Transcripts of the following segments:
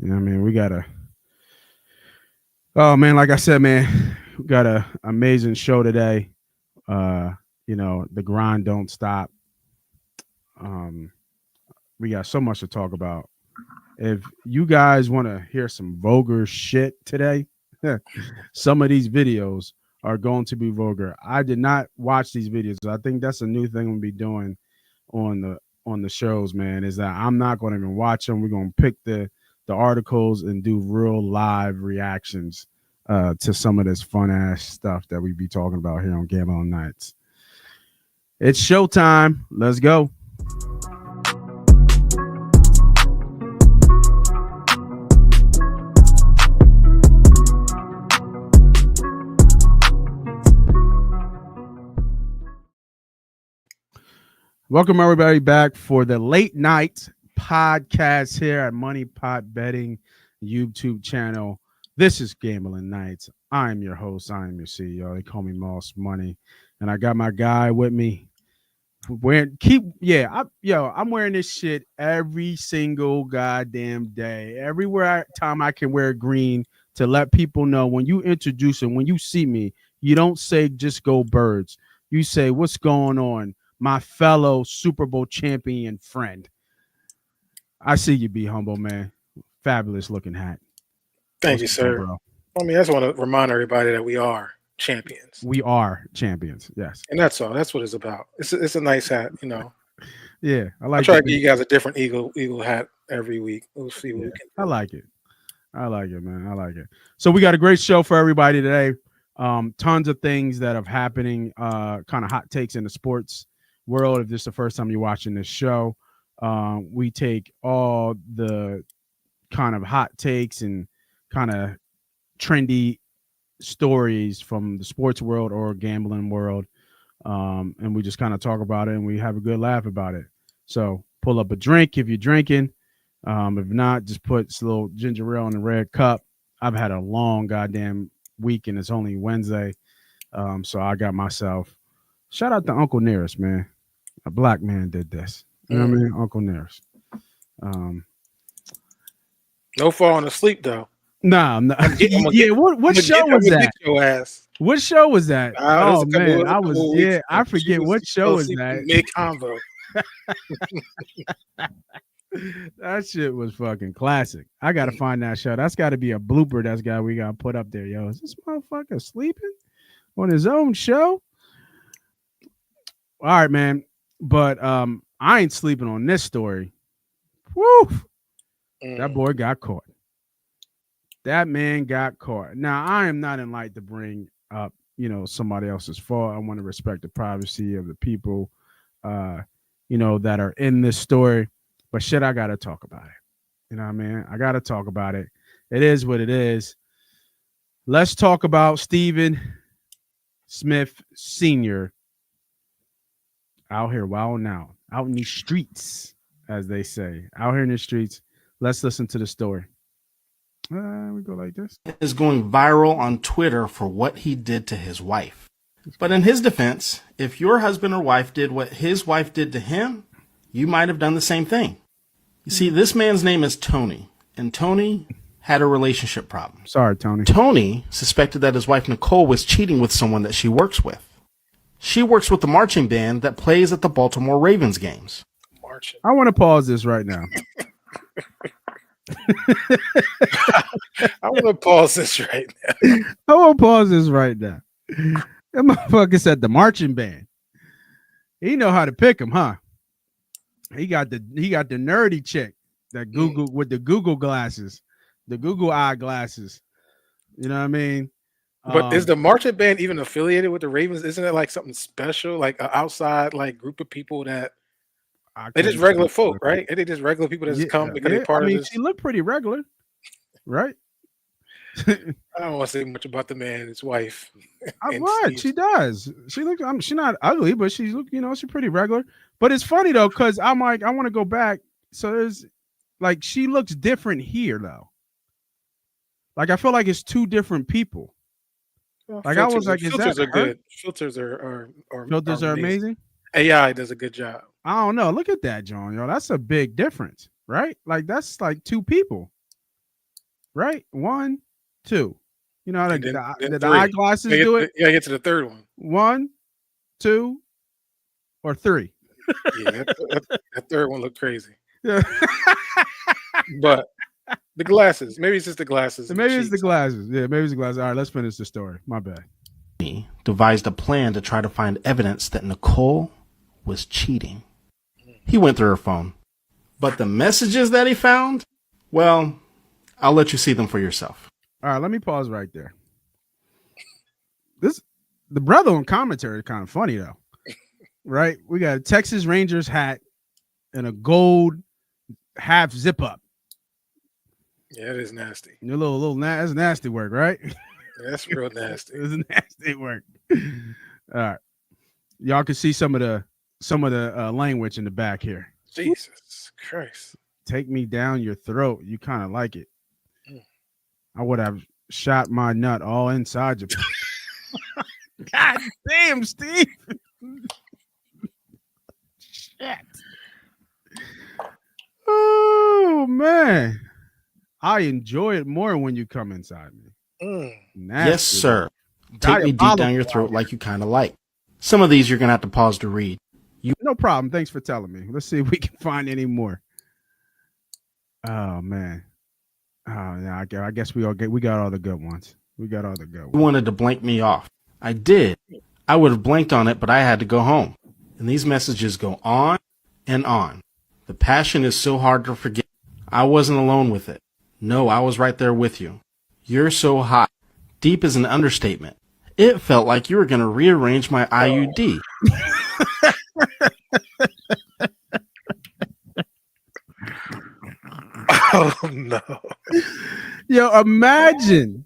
You know what I mean? Oh man, like I said, man, we got a amazing show today. The grind don't stop. Um, we got so much to talk about. If you guys want to hear some vulgar shit today, some of these videos are going to be vulgar. I did not watch these videos. I think that's a new thing we'll be doing on the shows, man, is that I'm not going to even watch them. We're going to pick the articles and do real live reactions to some of this fun ass stuff that we be talking about here on Gambling Nights. It's showtime. Let's go. Welcome everybody back for the late night podcast here at Money Pot Betting YouTube channel. This is Gambling Nights. I am your host. I am your CEO. They call me Moss Money, and I got my guy with me. I'm wearing this shit every single goddamn day. Time I can wear green to let people know when you introduce and when you see me, you don't say just go birds. You say what's going on, my fellow Super Bowl champion friend. I see you, BHumble, man. Fabulous looking hat. Thank you, sir. Bro? I mean, I just want to remind everybody that we are champions. We are champions, yes. And that's all. That's what it's about. It's a nice hat, you know. Yeah, I try to give you guys a different eagle hat every week. We'll see what we can do. I like it. I like it, man. I like it. So we got a great show for everybody today. Tons of things that are happening, kind of hot takes in the sports world. If this is the first time you're watching this show, we take all the kind of hot takes and kind of trendy stories from the sports world or gambling world, and we just kind of talk about it and we have a good laugh about it. So pull up a drink if you're drinking. If not, just put a little ginger ale in a red cup. I've had a long goddamn week and it's only Wednesday, so I got myself. Shout out to Uncle Nearest, man. A black man did this. You know what I mean? Uncle Nearest. No falling asleep though. Nah, no. What show was that? What show was that? Oh man, I forget what show was that. Mid combo. That shit was fucking classic. I gotta find that show. That's got to be a blooper. We gotta put up there, yo. Is this motherfucker sleeping on his own show? All right, man. But I ain't sleeping on this story. Woo! That boy got caught. That man got caught. Now, I am not in light to bring up, somebody else's fault. I want to respect the privacy of the people, that are in this story. But shit, I got to talk about it. You know what I mean? I got to talk about it. It is what it is. Let's talk about Stephen Smith Sr. out here wilding out in the streets, as they say. Out here in the streets. Let's listen to the story. We go like this. Is going viral on Twitter for what he did to his wife. But in his defense, if your husband or wife did what his wife did to him, you might have done the same thing. You see, this man's name is Tony, and Tony had a relationship problem. Sorry, Tony. Tony suspected that his wife Nicole was cheating with someone that she works with. She works with the marching band that plays at the Baltimore Ravens games. I want to pause this right now. I want to pause this right now. That motherfucker said the marching band. He know how to pick them, huh? He got the nerdy chick that Google with the Google glasses, the Google eye glasses. You know what I mean? But is the marching band even affiliated with the Ravens? Isn't it like something special, like an outside like group of people that they just regular folk, right? They just regular people that just come because they're part of this. She looked pretty regular, right? I don't want to say much about the man and his wife. What? She does. She looks. She's not ugly, but she's she's pretty regular. But it's funny though, because I'm like, I want to go back. So there's like she looks different here though. Like I feel like it's two different people. Like I was like, filters are good. Filters are amazing. AI does a good job. I don't know. Look at that, John. Yo, that's a big difference, right? Like that's like two people. right? 1, 2. You know how the three. eyeglasses do it? Yeah, get to the third one. 1, 2, or 3. Yeah, that third one looked crazy. Yeah. But the glasses. Maybe it's just the glasses. Maybe it's the glasses. Yeah, maybe it's the glasses. All right, let's finish the story. My bad. He devised a plan to try to find evidence that Nicole was cheating. He went through her phone. But the messages that he found, well, I'll let you see them for yourself. All right, let me pause right there. The brother on commentary is kind of funny, though. Right? We got a Texas Rangers hat and a gold half zip up. Yeah, it is nasty. Your that's nasty work, right? That's real nasty. It's nasty work. All right, y'all can see some of the language in the back here. Jesus Christ! Take me down your throat. You kind of like it. I would have shot my nut all inside you. God damn, Steve. Shit. Oh man, I enjoy it more when you come inside me. Yes, sir. Take me deep down your throat like you kind of like. Some of these you're going to have to pause to read. No problem. Thanks for telling me. Let's see if we can find any more. Oh, man. Oh, yeah, I guess we got all the good ones. We got all the good ones. You wanted to blank me off. I did. I would have blanked on it, but I had to go home. And these messages go on and on. The passion is so hard to forget. I wasn't alone with it. No, I was right there with you. You're so hot. Deep is an understatement. It felt like you were going to rearrange my IUD. Oh, no. Yo, imagine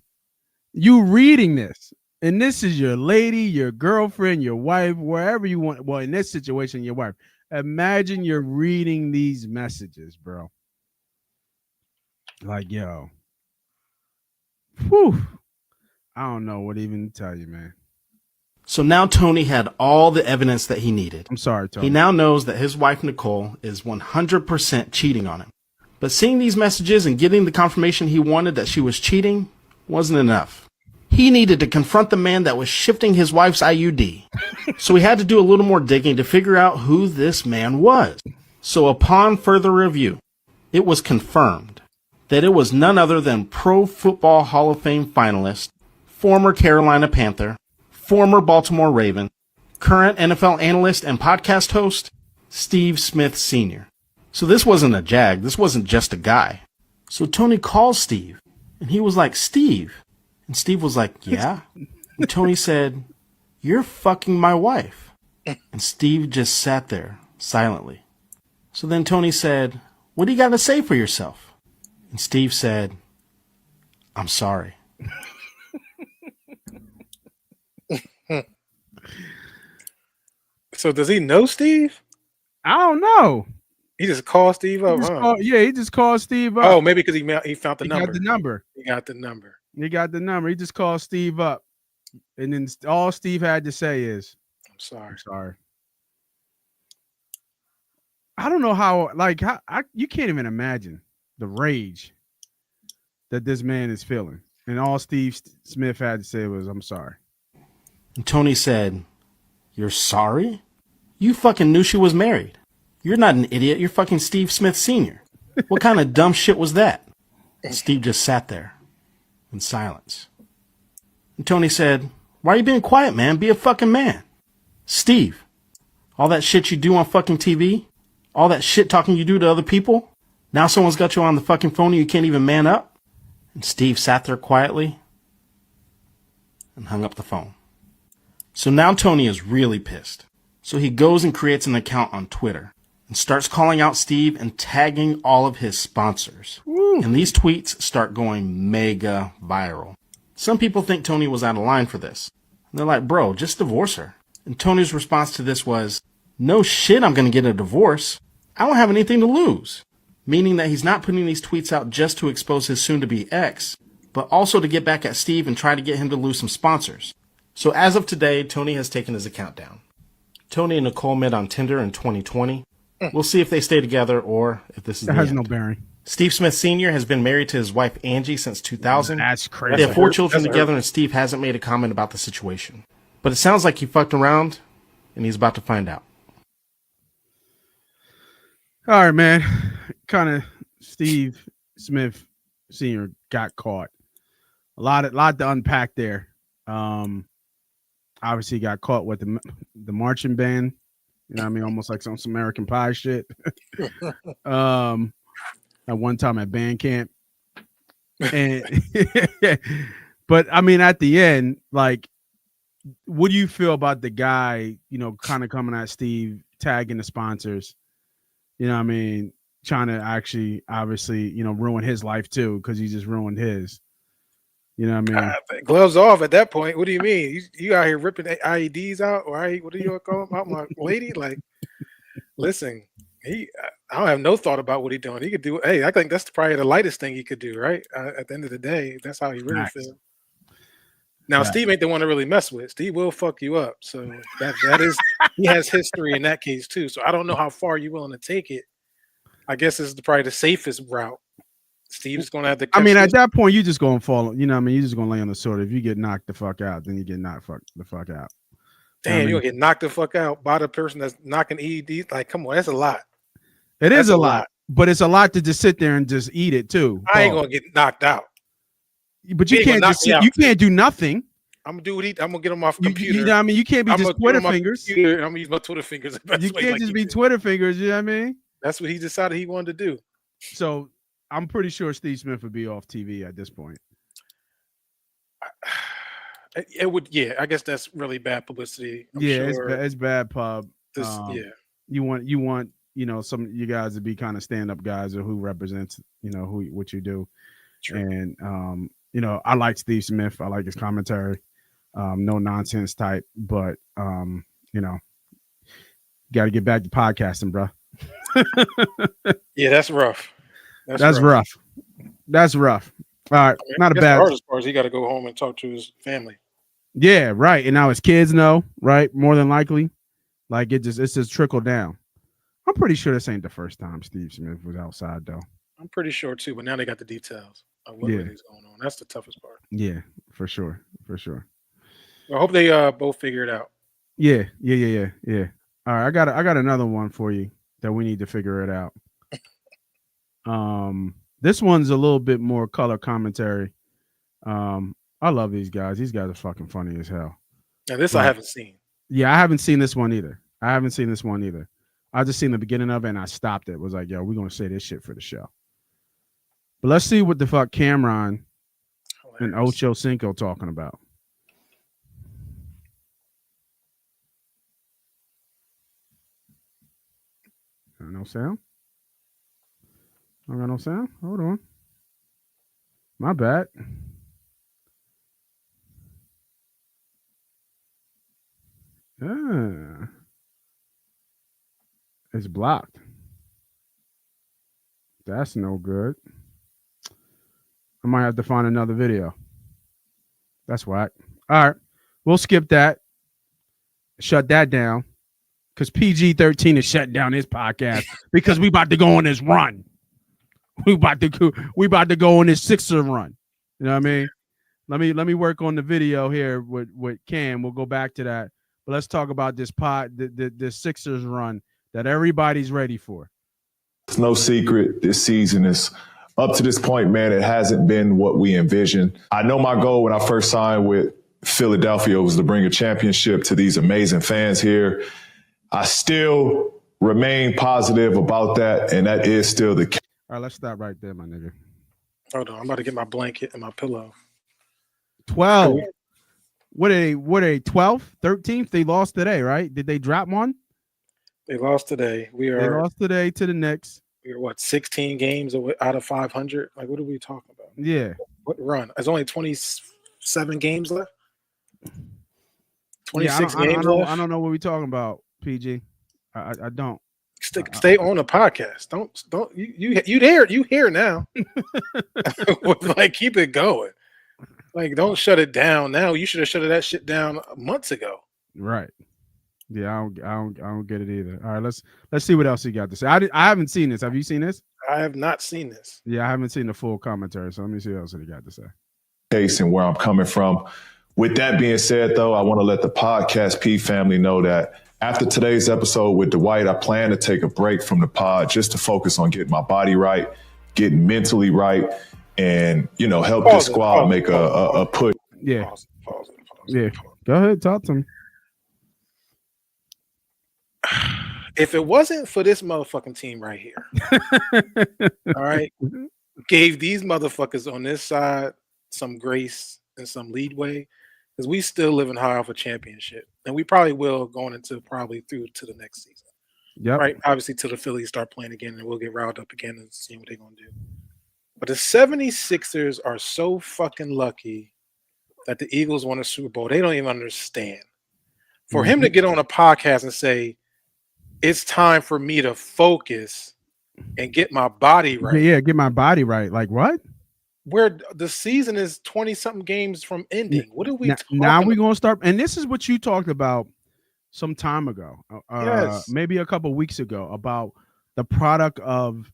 you reading this, and this is your lady, your girlfriend, your wife, wherever you want. Well, in this situation, your wife. Imagine you're reading these messages, bro. Like, yo. Whew. I don't know what even to tell you, man. So now Tony had all the evidence that he needed. I'm sorry, Tony. He now knows that his wife, Nicole, is 100% cheating on him. But seeing these messages and getting the confirmation he wanted that she was cheating wasn't enough. He needed to confront the man that was shifting his wife's IUD. So he had to do a little more digging to figure out who this man was. So upon further review, it was confirmed that it was none other than Pro Football Hall of Fame finalist, former Carolina Panther, former Baltimore Raven, current NFL analyst and podcast host, Steve Smith Sr. So this wasn't a jag. This wasn't just a guy. So Tony calls Steve, and he was like, Steve. And Steve was like, yeah. And Tony said, you're fucking my wife. And Steve just sat there silently. So then Tony said, what do you got to say for yourself? And Steve said, I'm sorry. So does he know Steve? I don't know. He just called Steve up, he just called Steve up. Oh, maybe because he found the number. Got the number. He got the number. He just called Steve up. And then all Steve had to say is, I'm sorry. I don't know how you can't even imagine the rage that this man is feeling. And all Steve Smith had to say was, I'm sorry. And Tony said, you're sorry? You fucking knew she was married. You're not an idiot. You're fucking Steve Smith Sr. What kind of dumb shit was that? And Steve just sat there in silence. And Tony said, why are you being quiet, man? Be a fucking man. Steve, all that shit you do on fucking TV, all that shit talking you do to other people, now someone's got you on the fucking phone and you can't even man up? And Steve sat there quietly and hung up the phone. So now Tony is really pissed. So he goes and creates an account on Twitter and starts calling out Steve and tagging all of his sponsors. Woo. And these tweets start going mega viral. Some people think Tony was out of line for this. And they're like, bro, just divorce her. And Tony's response to this was, no shit, I'm going to get a divorce. I don't have anything to lose. Meaning that he's not putting these tweets out just to expose his soon-to-be ex, but also to get back at Steve and try to get him to lose some sponsors. So as of today, Tony has taken his account down. Tony and Nicole met on Tinder in 2020. We'll see if they stay together or if this is that has no bearing. Steve Smith Sr. has been married to his wife Angie since 2000. That's crazy. They have 4 children together, and Steve hasn't made a comment about the situation. But it sounds like he fucked around, and he's about to find out. All right, man. Kind of Steve Smith Sr. got caught. A lot to unpack there. Obviously got caught with the marching band. You know what I mean? Almost like some American Pie shit. At one time at band camp. And but I mean, at the end, like, what do you feel about the guy, you know, kind of coming at Steve, tagging the sponsors? You know what I mean? Trying to actually, obviously, you know, ruin his life too, because he just ruined his. You know what I mean? Gloves off at that point. What do you mean? You out here ripping IEDs out, or what do you call them out, my lady? Like, listen, I don't have no thought about what he's doing. He could do. Hey, I think that's probably the lightest thing he could do, right? At the end of the day, that's how he really feels. Now, Steve ain't the one to really mess with. Steve will fuck you up. So that is, he has history in that case too. So I don't know how far you're willing to take it. I guess this is probably the safest route. Steve's going to have to. I mean, at that point, you just going to fall. You know what I mean? You're just going to lay on the sword. If you get knocked the fuck out, then you get knocked the fuck out. Damn, you're going to get knocked the fuck out by the person that's knocking ED. Like, come on, that's a lot. That's a lot. But it's a lot to just sit there and just eat it too. I ain't going to get knocked out. But you can't just sit, you can't do nothing. I'm gonna do what I'm gonna get on my computer. You know what I mean? You can't be just Twitter fingers. I'm gonna use my Twitter fingers. You can't just be Twitter fingers. You know what I mean? That's what he decided he wanted to do. So I'm pretty sure Steve Smith would be off TV at this point. It would, yeah. I guess that's really bad publicity. It's bad pub. You want you know, some of you guys to be kind of stand-up guys or who represents, you know, what you do. True. And you know, I like Steve Smith. I like his commentary. No nonsense type, but you know, got to get back to podcasting, bro. Yeah, that's rough. That's rough. That's rough. All right, not a bad. The hardest part is he got to go home and talk to his family. Yeah, right. And now his kids know, right? More than likely, like it's just trickled down. I'm pretty sure this ain't the first time Steve Smith was outside, though. I'm pretty sure too, but now they got the details of what really is going on. That's the toughest part. Yeah, for sure. I hope they both figure it out. Yeah. All right, I got another one for you that we need to figure it out. This one's a little bit more color commentary. I love these guys. These guys are fucking funny as hell. Now this I haven't seen. Yeah, I haven't seen this one either. I just seen the beginning of it and I stopped it. Was like, yo, we're gonna say this shit for the show. But let's see what the fuck Camron and Ochocinco talking about. No sound? I got no sound? Hold on. My bad. It's blocked. That's no good. I might have to find another video. That's whack. All right. We'll skip that. Shut that down. Because PG-13 is shutting down his podcast because we about to go on this run. We about to go on this Sixer run. You know what I mean? Let me work on the video here with Cam. We'll go back to that. But let's talk about this the Sixers run that everybody's ready for. It's no secret this season is up to this point, man. It hasn't been what we envisioned. I know my goal when I first signed with Philadelphia was to bring a championship to these amazing fans here. I still remain positive about that, and that is still the case. All right, let's stop right there, my nigga. Hold on, I'm about to get my blanket and my pillow. 12. What are they 12th, 13th? They lost today, right? Did they drop one? They lost today. They lost today to the Knicks. We're what, 16 games out of 500? Like, what are we talking about? Yeah. What run? There's only 27 games left. 26 games left. I don't know what we're talking about, PG. I don't. Stay on the podcast. Don't you here now. Like, keep it going. Like, don't shut it down now. You should have shut that shit down months ago. Right. Yeah, I don't get it either. All right, let's see what else he got to say. I haven't seen this. Have you seen this? I have not seen this. Yeah, I haven't seen the full commentary, so let me see what else he got to say. Case and where I'm coming from. With that being said, though, I want to let the Podcast P family know that after today's episode with Dwight, I plan to take a break from the pod just to focus on getting my body right, getting mentally right, and, you know, help this squad make a push. Yeah. Pause. Yeah. Go ahead, talk to me. If it wasn't for this motherfucking team right here, all right, gave these motherfuckers on this side some grace and some leadway, because we still living high off a championship, and we probably will going into probably through to the next season. Yep. Right, obviously till the Phillies start playing again, and we'll get riled up again and see what they're gonna do. But the 76ers are so fucking lucky that the Eagles won a Super Bowl. They don't even understand. For him to get on a podcast and say, it's time for me to focus and get my body right. Yeah, get my body right. Like what? Where the season is 20-something games from ending. What are we talking now we're about? going to start. And this is what you talked about some time ago. Yes. Maybe a couple weeks ago, about the product of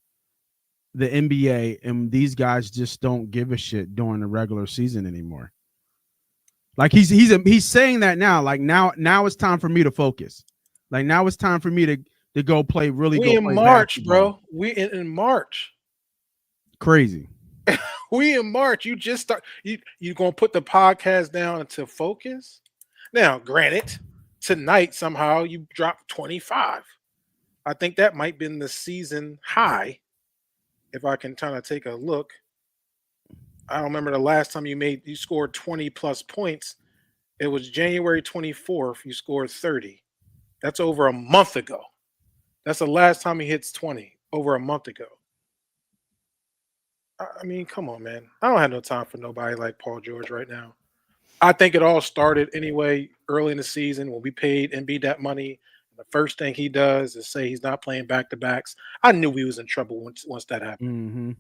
the NBA, and these guys just don't give a shit during the regular season anymore. Like he's saying that now. Like now it's time for me to focus. Like now it's time for me to go play really. We in March, bro. We in March. Crazy. We in March. You just start. You gonna put the podcast down until focus. Now, granted, tonight somehow you dropped 25. I think that might been the season high. If I can kind of take a look. I don't remember the last time you scored 20 plus points. It was January 24th. You scored 30. That's over a month ago. That's the last time he hits 20, over a month ago. I mean, come on, man. I don't have no time for nobody like Paul George right now. I think it all started anyway early in the season when we paid Embiid that money. The first thing he does is say he's not playing back-to-backs. I knew we was in trouble once that happened. Mm-hmm.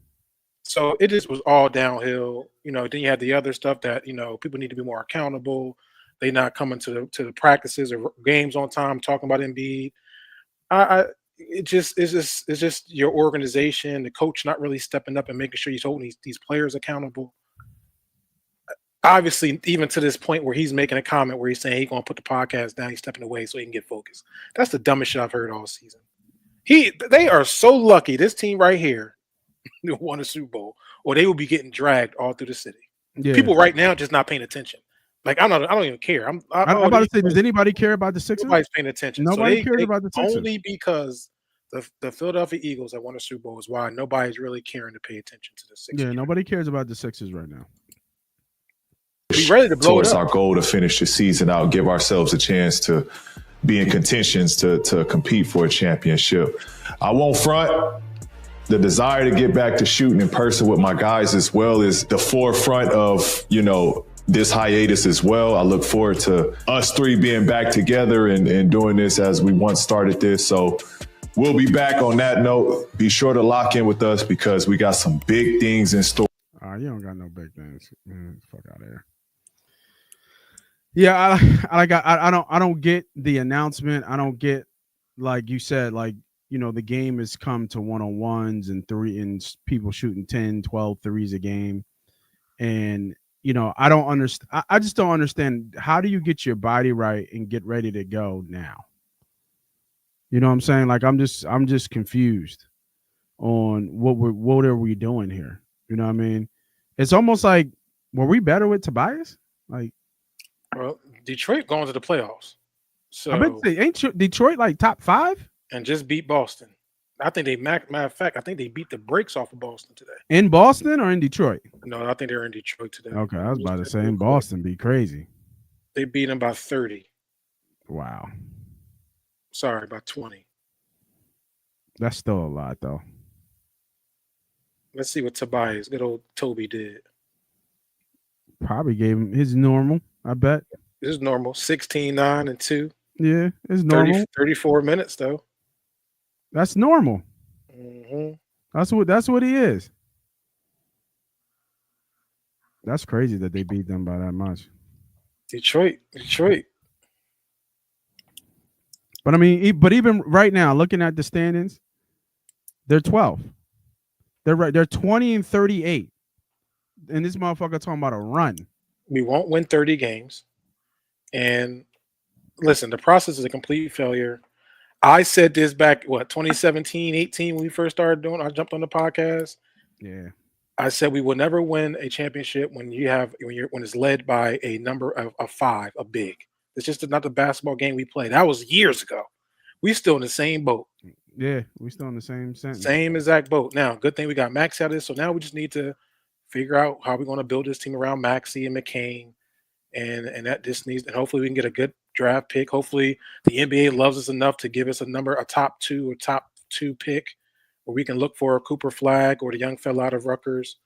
So it just was all downhill. You know, then you had the other stuff that, you know, people need to be more accountable. They not coming to the practices or games on time, talking about Embiid. It's just your organization, the coach not really stepping up and making sure he's holding these players accountable. Obviously, even to this point where he's making a comment where he's saying he's going to put the podcast down, he's stepping away so he can get focused. That's the dumbest shit I've heard all season. They are so lucky. This team right here won a Super Bowl, or they will be getting dragged all through the city. Yeah. People right now just not paying attention. Like I don't even care. I'm about to say, does anybody care about the Sixers? Nobody's paying attention. Nobody cares about the Sixers. Only because the Philadelphia Eagles that won a Super Bowl is why nobody's really caring to pay attention to the Sixers. Yeah, nobody cares about the Sixers right now. We ready to blow it up. Our goal to finish the season out, give ourselves a chance to be in contentions to compete for a championship. I won't front. The desire to get back to shooting in person with my guys as well is the forefront of, you know, this hiatus as well. I look forward to us three being back together and doing this as we once started this. So we'll be back on that note. Be sure to lock in with us because we got some big things in store. You don't got no big things. Man, fuck out of here. Yeah, I don't get the announcement. I don't get, like you said, like, you know, the game has come to one-on-ones and people shooting 10, 12 threes a game. And, you know, I don't understand. I just don't understand. How do you get your body right and get ready to go now? You know what I'm saying? Like, I'm just confused on what are we doing here? You know what I mean? It's almost like, were we better with Tobias? Like, well, Detroit going to the playoffs. So I bet ain't Detroit like top 5? And just beat Boston. I think matter of fact, I think they beat the brakes off of Boston today. In Boston or in Detroit? No, I think they're in Detroit today. Okay, I was about to say in Boston, be crazy. They beat them by 30. Wow. Sorry, by 20. That's still a lot, though. Let's see what Tobias, good old Toby, did. Probably gave him his normal, I bet. This is normal. 16, 9, and 2. Yeah, it's normal. 34 minutes, though. That's normal. Mm-hmm. That's what he is. That's crazy that they beat them by that much. Detroit. But I mean, but even right now, looking at the standings, they're 12. They're right. They're 20 and 38. And this motherfucker talking about a run. We won't win 30 games. And listen, the process is a complete failure. I said this back, 2017, 18, when we first started doing, I jumped on the podcast. Yeah. I said we will never win a championship when it's led by a number of 5, a big. It's just not the basketball game we play. That was years ago. We still in the same boat. Yeah, we still in the same sentence. Same exact boat. Now, good thing we got Max out of this. So now we just need to figure out how we're going to build this team around Maxey and McCain. And that just needs, and hopefully we can get a good draft pick. Hopefully the NBA loves us enough to give us a top 2 pick where we can look for a Cooper Flag or the young fella out of Rutgers.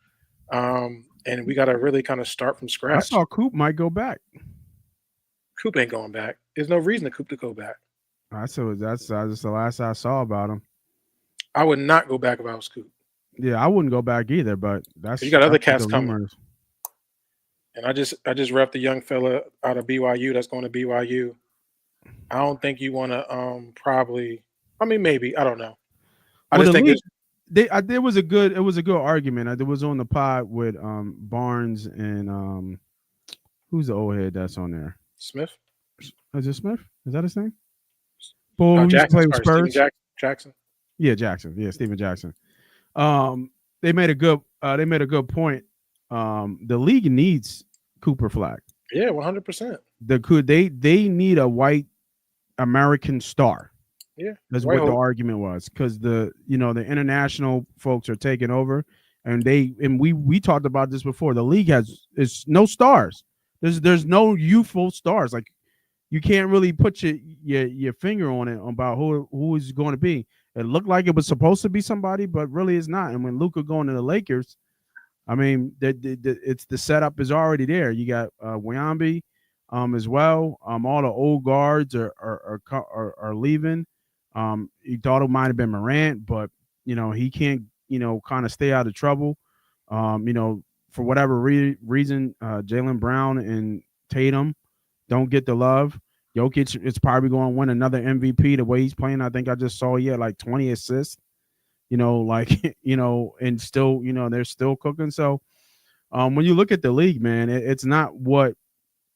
And we got to really kind of start from scratch. I saw Coop might go back. Coop ain't going back. There's no reason to Coop to go back. That's just the last I saw about him. I would not go back if I was Coop. Yeah, I wouldn't go back either, but you got other cats the coming. rumors. And I just repped the young fella out of BYU that's going to BYU. I don't think you want to probably. I mean, maybe, I don't know. I just think it was a good argument. It was on the pod with Barnes and who's the old head that's on there? Smith. Is it Smith? Is that his name? Bull used to play with Spurs. Jackson. Yeah, Jackson. Yeah, Steven Jackson. They made a good point. The league needs Cooper Flag. Yeah, 100%. They need a white American star. Yeah, that's what the argument was, because the international folks are taking over, and we talked about this before. The league is no stars. There's no youthful stars. Like, you can't really put your finger on it about who is going to be. It looked like it was supposed to be somebody, but really it's not. And when Luka going to the Lakers, I mean, it's the setup is already there. You got Wemby as well. All the old guards are leaving. He thought it might have been Morant, but he can't kind of stay out of trouble. For whatever reason, Jaylen Brown and Tatum don't get the love. Jokic is probably going to win another MVP the way he's playing. I think I just saw he had like 20 assists. And still, they're still cooking. So when you look at the league, man, it's not what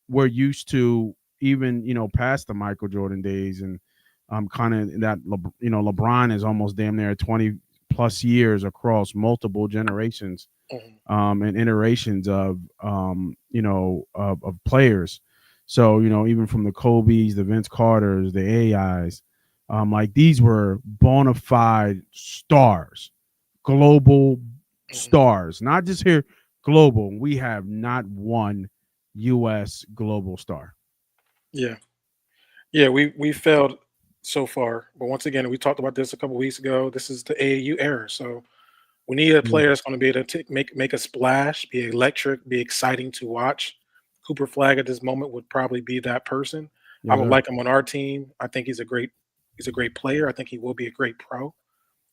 we're used to, even, past the Michael Jordan days. And kind of that, LeBron is almost damn near 20 plus years across multiple generations and iterations of players. So, even from the Kobe's, the Vince Carters, the AIs, like these were bona fide stars, global stars, not just here, global. We have not one U.S. global star. Yeah. Yeah, we failed so far. But once again, we talked about this a couple weeks ago. This is the AAU era. So we need a player that's going to be able to make a splash, be electric, be exciting to watch. Cooper Flag at this moment would probably be that person. I would like him on our team. I think he's a great player. I think he will be a great pro.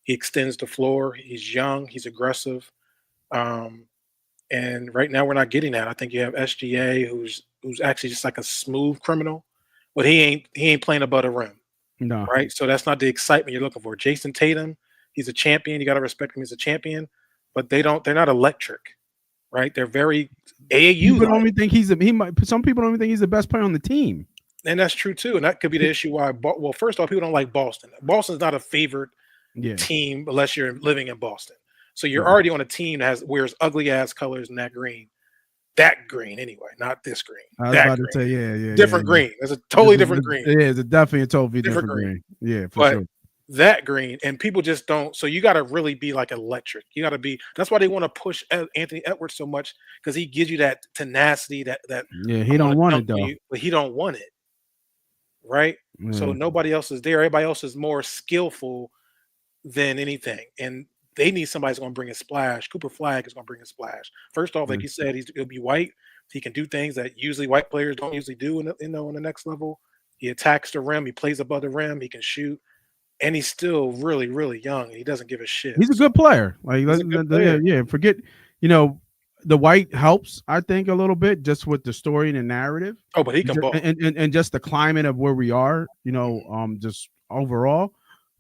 He extends the floor. He's young. He's aggressive. And right now we're not getting that. I think you have SGA, who's actually just like a smooth criminal, but he ain't playing above the rim. No. Right. So that's not the excitement you're looking for. Jason Tatum, he's a champion. You got to respect him as a champion, but they're not electric. Right. They're very AAU. Some people don't even think he's the best player on the team. And that's true too. And that could be the issue why. Well, first off, people don't like Boston. Boston's not a favored team unless you're living in Boston. So you're already on a team that wears ugly ass colors in that green. That green anyway, not this green. I was about to say, different green. It's a totally different green. It is definitely a totally different green. Yeah, for sure. That green, and people just don't. So you got to really be like electric. You got to be. That's why they want to push Anthony Edwards so much, because he gives you that tenacity. That he don't want it though. But he don't want it, right? So nobody else is there. Everybody else is more skillful than anything, and they need somebody who's going to bring a splash. Cooper Flag is going to bring a splash. First off, like you said, he'll be white. He can do things that usually white players don't usually do. On the next level, he attacks the rim. He plays above the rim. He can shoot. And he's still really, really young. He doesn't give a shit. He's a good player. Like, forget, the white helps, I think, a little bit just with the story and the narrative. Oh, but he can ball. And just the climate of where we are, just overall.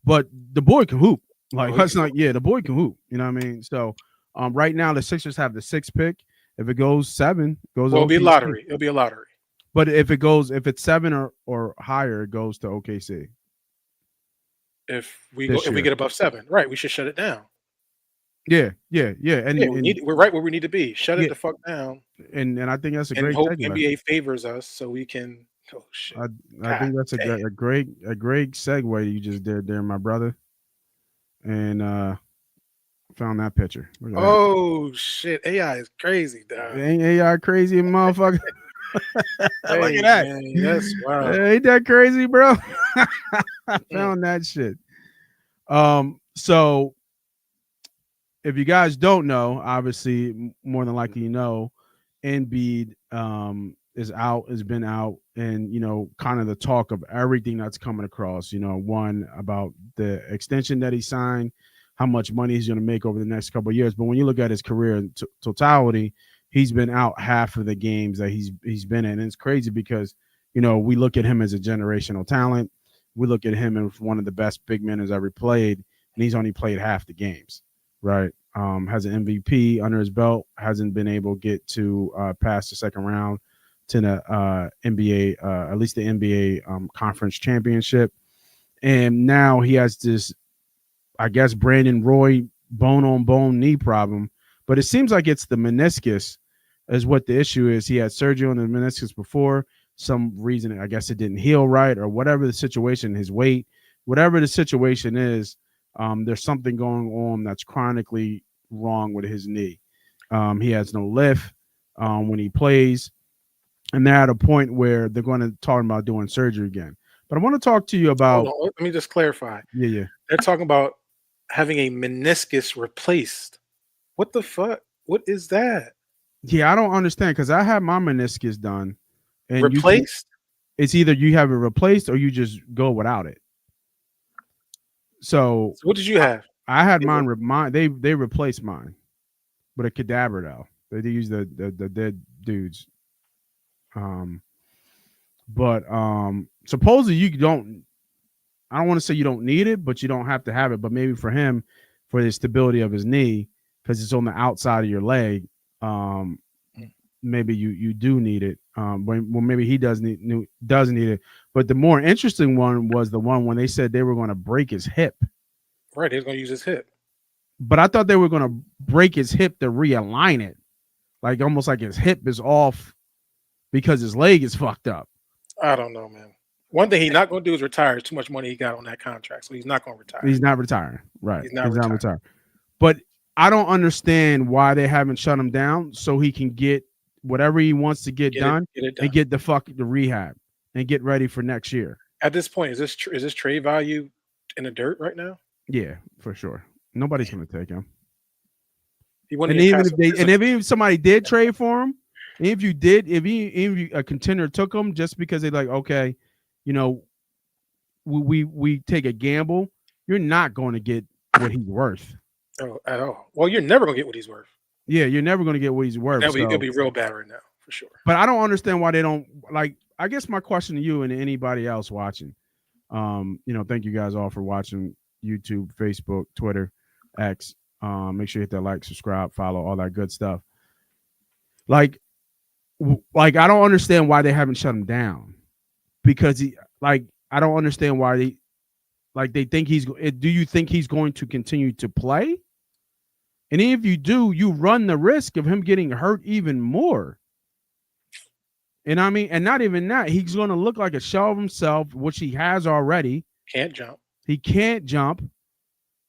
But the boy can hoop. Like that's not, the boy can hoop. You know what I mean? So right now the Sixers have the 6th pick. If it goes 7, goes. Well, it'll be lottery. It'll be a lottery. But if it's 7 or higher, it goes to OKC. If we get above 7, right? We should shut it down. Yeah. And we're right where we need to be. Shut it the fuck down. And I think that's a great. Hope NBA favors us so we can. Oh shit! I think that's a great segue you just did there, my brother. And found that picture. Oh shit! AI is crazy, dog. Ain't AI crazy, motherfucker? Hey, look at that. Man, yes, wow. Ain't that crazy, bro? I found that shit. So if you guys don't know, obviously more than likely you know, Embiid has been out, and kind of the talk of everything that's coming across. One about the extension that he signed, how much money he's going to make over the next couple of years. But when you look at his career in totality, he's been out half of the games that he's been in. And it's crazy because, we look at him as a generational talent. We look at him as one of the best big men who's ever played, and he's only played half the games, right? Has an MVP under his belt, hasn't been able to get to past the second round to the NBA, at least the NBA conference championship. And now he has this, I guess, Brandon Roy bone-on-bone knee problem. But it seems like it's the meniscus is what the issue is. He had surgery on the meniscus before. Some reason, I guess it didn't heal right, or whatever the situation, his weight, whatever the situation is, there's something going on that's chronically wrong with his knee. He has no lift when he plays. And they're at a point where they're going to talk about doing surgery again. But I want to talk to you about. Hold on, let me just clarify. Yeah. They're talking about having a meniscus replaced. What the fuck? What is that? Yeah, I don't understand because I had my meniscus done. And replaced? It's either you have it replaced or you just go without it. So what did you have? I had mine. They replaced mine with a cadaver though. They use the dead dudes. But supposedly you don't. I don't want to say you don't need it, but you don't have to have it. But maybe for him, for the stability of his knee, because it's on the outside of your leg, maybe you do need it. Well, maybe he doesn't need it. But the more interesting one was the one when they said they were going to break his hip. Right, they were going to use his hip. But I thought they were going to break his hip to realign it, like almost like his hip is off because his leg is fucked up. I don't know, man. One thing he's not going to do is retire. It's too much money he got on that contract, so he's not going to retire. He's not retiring, right? He's not retiring. But I don't understand why they haven't shut him down so he can get whatever he wants to get done and get the rehab and get ready for next year. At this point, is this trade value in the dirt right now? Yeah, for sure. Nobody's going to take him. And even if somebody did trade for him, if a contender took him just because they're like, okay, we take a gamble, you're not going to get what he's worth. Oh, at all. Well, you're never going to get what he's worth. Yeah, you're never going to get what he's worth. It'll be real bad right now, for sure. But I don't understand why they don't like. I guess my question to you and anybody else watching, thank you guys all for watching YouTube, Facebook, Twitter, X. Make sure you hit that like, subscribe, follow, all that good stuff. Like I don't understand why they haven't shut him down, because I don't understand why they think do you think he's going to continue to play? And if you do, you run the risk of him getting hurt even more. And I mean, and not even that, he's going to look like a shell of himself, which he has already. Can't jump. He can't jump,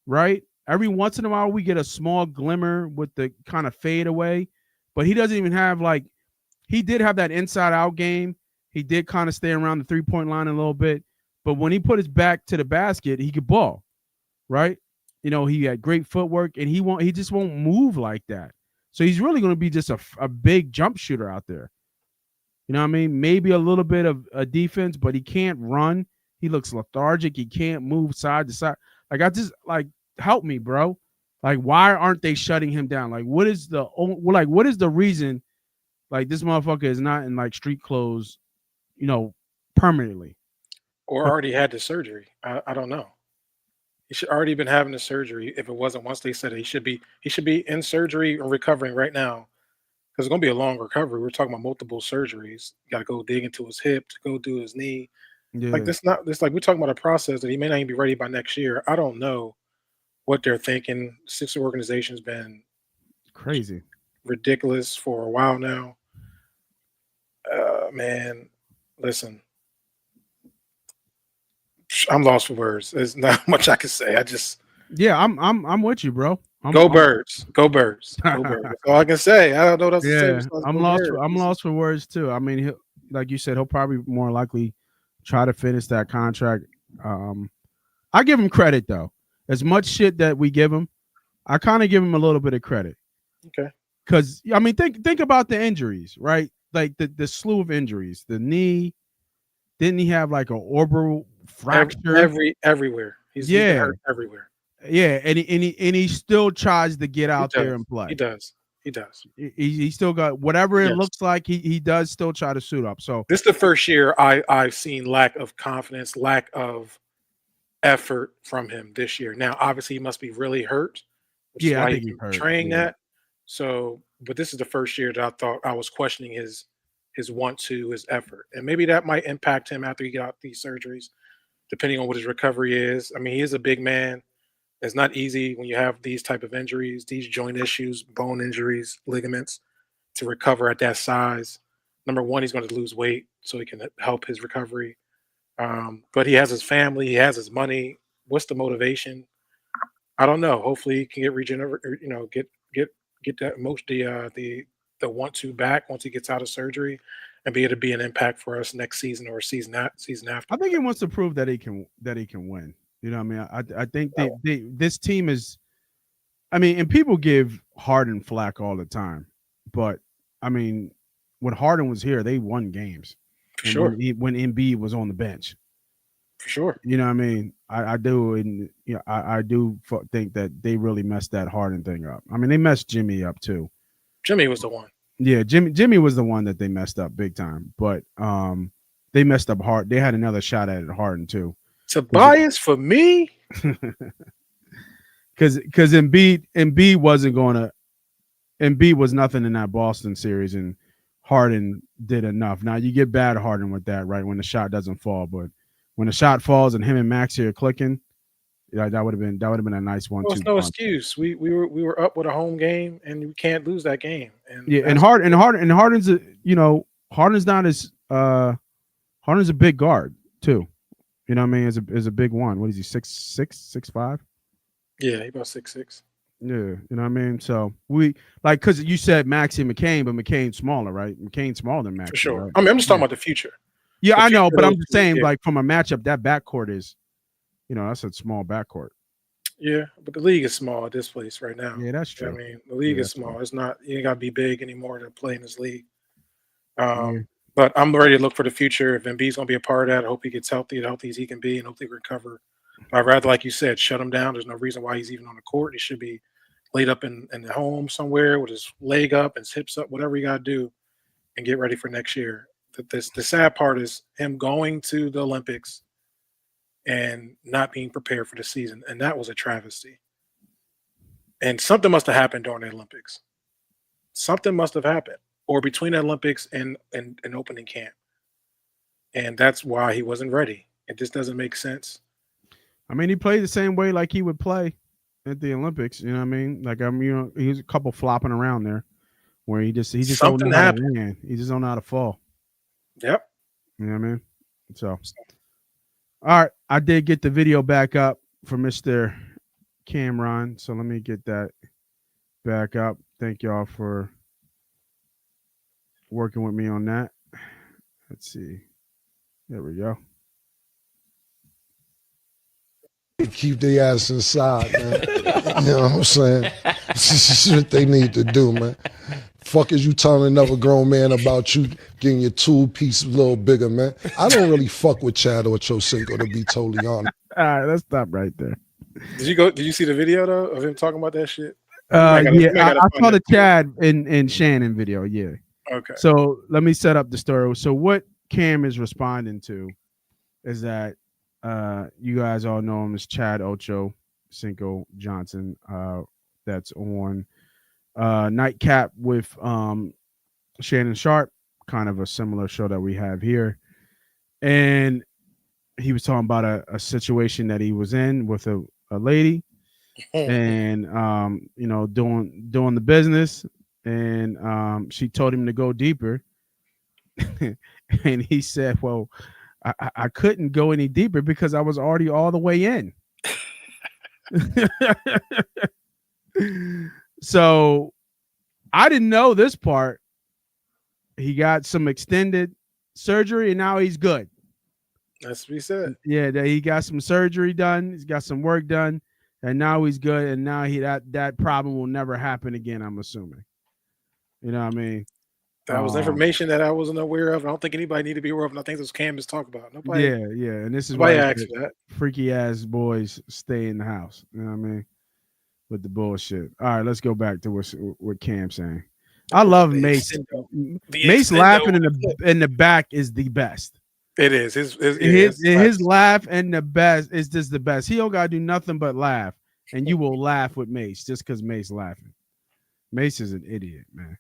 right? Every once in a while, we get a small glimmer with the kind of fade away, but he doesn't even have he did have that inside out game. He did kind of stay around the 3-point line a little bit, but when he put his back to the basket, he could ball, right? He had great footwork, and he just won't move like that. So he's really going to be just a big jump shooter out there. You know what I mean? Maybe a little bit of a defense, but he can't run. He looks lethargic. He can't move side to side. Help me, bro. Like, why aren't they shutting him down? Like, what is the reason? Like, this motherfucker is not in like street clothes, permanently. Or already had the surgery. I don't know. He should already been having the surgery. If it wasn't once they said it, he should be in surgery or recovering right now. Because it's gonna be a long recovery. We're talking about multiple surgeries. Got to go dig into his hip, to go do his knee. Yeah, Like this like we're talking about a process that he may not even be ready by next year. I don't know what they're thinking. Sixer organization's been crazy, ridiculous for a while now. Man, listen. I'm lost for words. There's not much I can say. I'm with you, bro. Go Birds. Go Birds. Go Birds. That's all I can say. I don't know what else to say. besides I'm go lost. Birds. I'm lost for words too. I mean, like you said, he'll probably more likely try to finish that contract. I give him credit though. As much shit that we give him, I kind of give him a little bit of credit. Okay. Because I mean, think about the injuries, right? Like the slew of injuries. The knee. Didn't he have like an orbital fracture? Everywhere. He's been hurt everywhere. Yeah, and he still tries to get out there and play. He does. He still got whatever it looks like. He does still try to suit up. So this is the first year I've seen lack of confidence, lack of effort from him this year. Now, obviously, he must be really hurt. Yeah, I think he's hurt. Portraying that. So, but this is the first year that I thought I was questioning his his effort, and maybe that might impact him after he got these surgeries, depending on what his recovery is. I mean, he is a big man. It's not easy when you have these type of injuries, these joint issues, bone injuries, ligaments, to recover at that size. Number one, he's going to lose weight so he can help his recovery. But he has his family, he has his money. What's the motivation? I don't know. Hopefully, he can get get that the want to back once he gets out of surgery, and be able to be an impact for us next season or season after. I think he wants to prove that he can win. You know what I mean? I think this team is. I mean, and people give Harden flack all the time, but I mean, when Harden was here, they won games. For sure. When Embiid was on the bench. For sure. You know what I mean? I do, and I do think that they really messed that Harden thing up. I mean, they messed Jimmy up too. Jimmy was the one. Yeah, Jimmy was the one that they messed up big time. But they messed up hard. They had another shot at it, Harden too. Tobias for me, because Embiid wasn't going to. Embiid was nothing in that Boston series, and Harden did enough. Now you get bad Harden with that, right? When the shot doesn't fall, but when the shot falls and him and Maxey are clicking, that would have been a nice one. There's no excuse. We were up with a home game, and we can't lose that game. And Harden's Harden's not as Harden's a big guard too. You know what I mean? Is a big one. What is he? 6'6", 6'5"? Yeah, he about 6'6". Yeah, you know what I mean? So we because you said Maxey and McCain, but McCain's smaller, right? McCain's smaller than Maxey. For sure. Right? I mean, I'm just talking about the future. Yeah, I know, but I'm just saying, like, from a matchup, that backcourt is, that's a small backcourt. Yeah, but the league is small at this place right now. Yeah, that's true. I mean, the league is small. It's not, you ain't got to be big anymore to play in this league. But I'm ready to look for the future. If Embiid's going to be a part of that, I hope he gets healthy as he can be, and hopefully recover. I'd rather, like you said, shut him down. There's no reason why he's even on the court. He should be laid up in the home somewhere with his leg up, his hips up, whatever you got to do, and get ready for next year. The sad part is him going to the Olympics and not being prepared for the season, and that was a travesty. And something must have happened during the Olympics. Something must have happened, or between the Olympics and opening camp, and that's why he wasn't ready. It just doesn't make sense. I mean, he played the same way like he would play at the Olympics. You know what I mean? Like he's a couple flopping around there where he just something happened. He just don't know how to fall. Yep. You know what I mean? So, all right. I did get the video back up for Mr. Camron. So let me get that back up. Thank y'all for working with me on that. Let's see. There we go. Keep their ass inside, man. You know what I'm saying? This is what they need to do, man. Fuck is you telling another grown man about you getting your tool piece a little bigger, man? I don't really fuck with Chad or Ochocinco, to be totally honest. All right, let's stop right there. Did you see the video though of him talking about that shit? I saw the Chad and Shannon video. Yeah. Okay. So let me set up the story. So what Cam is responding to is that you guys all know him as Chad Ochocinco Johnson. That's on Nightcap with Shannon Sharp, kind of a similar show that we have here. And he was talking about a situation that he was in with a lady and doing the business, and she told him to go deeper. And he said, well, I couldn't go any deeper because I was already all the way in. So I didn't know this part. He got some extended surgery and now he's good. That's what he said. Yeah, that he got some surgery done. He's got some work done, and now he's good. And now that problem will never happen again, I'm assuming. You know what I mean? That was information that I wasn't aware of. I don't think anybody needed to be aware of. And I think this Cam is talking about. Nobody. Yeah. And this is why why asked that. Freaky ass boys stay in the house. You know what I mean? With the bullshit. All right, let's go back to what Cam's saying. I love Mace. Mace laughing in the back is the best. It is. His laugh and the best is just the best. He don't gotta do nothing but laugh, and you will laugh with Mace just because Mace laughing. Mace is an idiot, man.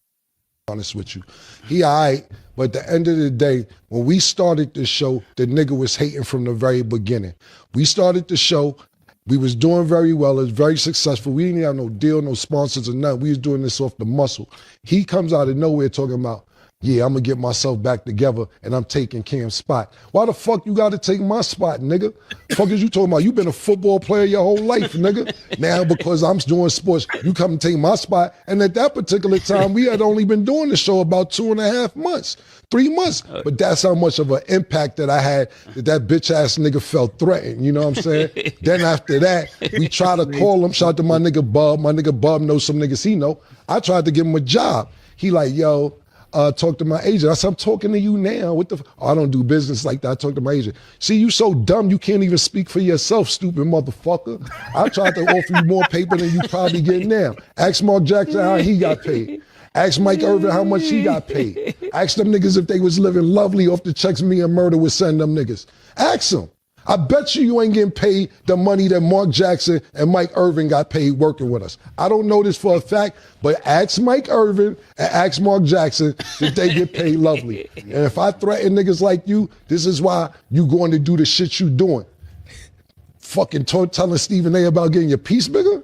Honest with you, he all right, but at the end of the day, when we started the show, the nigga was hating from the very beginning. We started the show. We was doing very well. It was very successful. We didn't have no deal, no sponsors or nothing. We was doing this off the muscle. He comes out of nowhere talking about, yeah, I'm gonna get myself back together and I'm taking Cam's spot. Why the fuck you gotta take my spot, nigga? Fuck is you talking about? You been a football player your whole life, nigga. Now because I'm doing sports, you come and take my spot. And at that particular time, we had only been doing the show about 2.5 months, 3 months. But that's how much of an impact that I had that bitch ass nigga felt threatened. You know what I'm saying? Then after that, we try to call him. Shout out to my nigga Bub. My nigga Bub knows some niggas he know. I tried to give him a job. He like, yo, talk to my agent. I said, I'm talking to you now. What the? I don't do business like that. I talk to my agent. See, you so dumb, you can't even speak for yourself, stupid motherfucker. I tried to offer you more paper than you probably get now. Ask Mark Jackson how he got paid. Ask Mike Irvin how much he got paid. Ask them niggas if they was living lovely off the checks me and Murder would send them niggas. Ask them. I bet you ain't getting paid the money that Mark Jackson and Mike Irvin got paid working with us. I don't know this for a fact, but ask Mike Irvin and ask Mark Jackson if they get paid lovely. And if I threaten niggas like you, this is why you going to do the shit you doing. Fucking telling Stephen A about getting your piece bigger?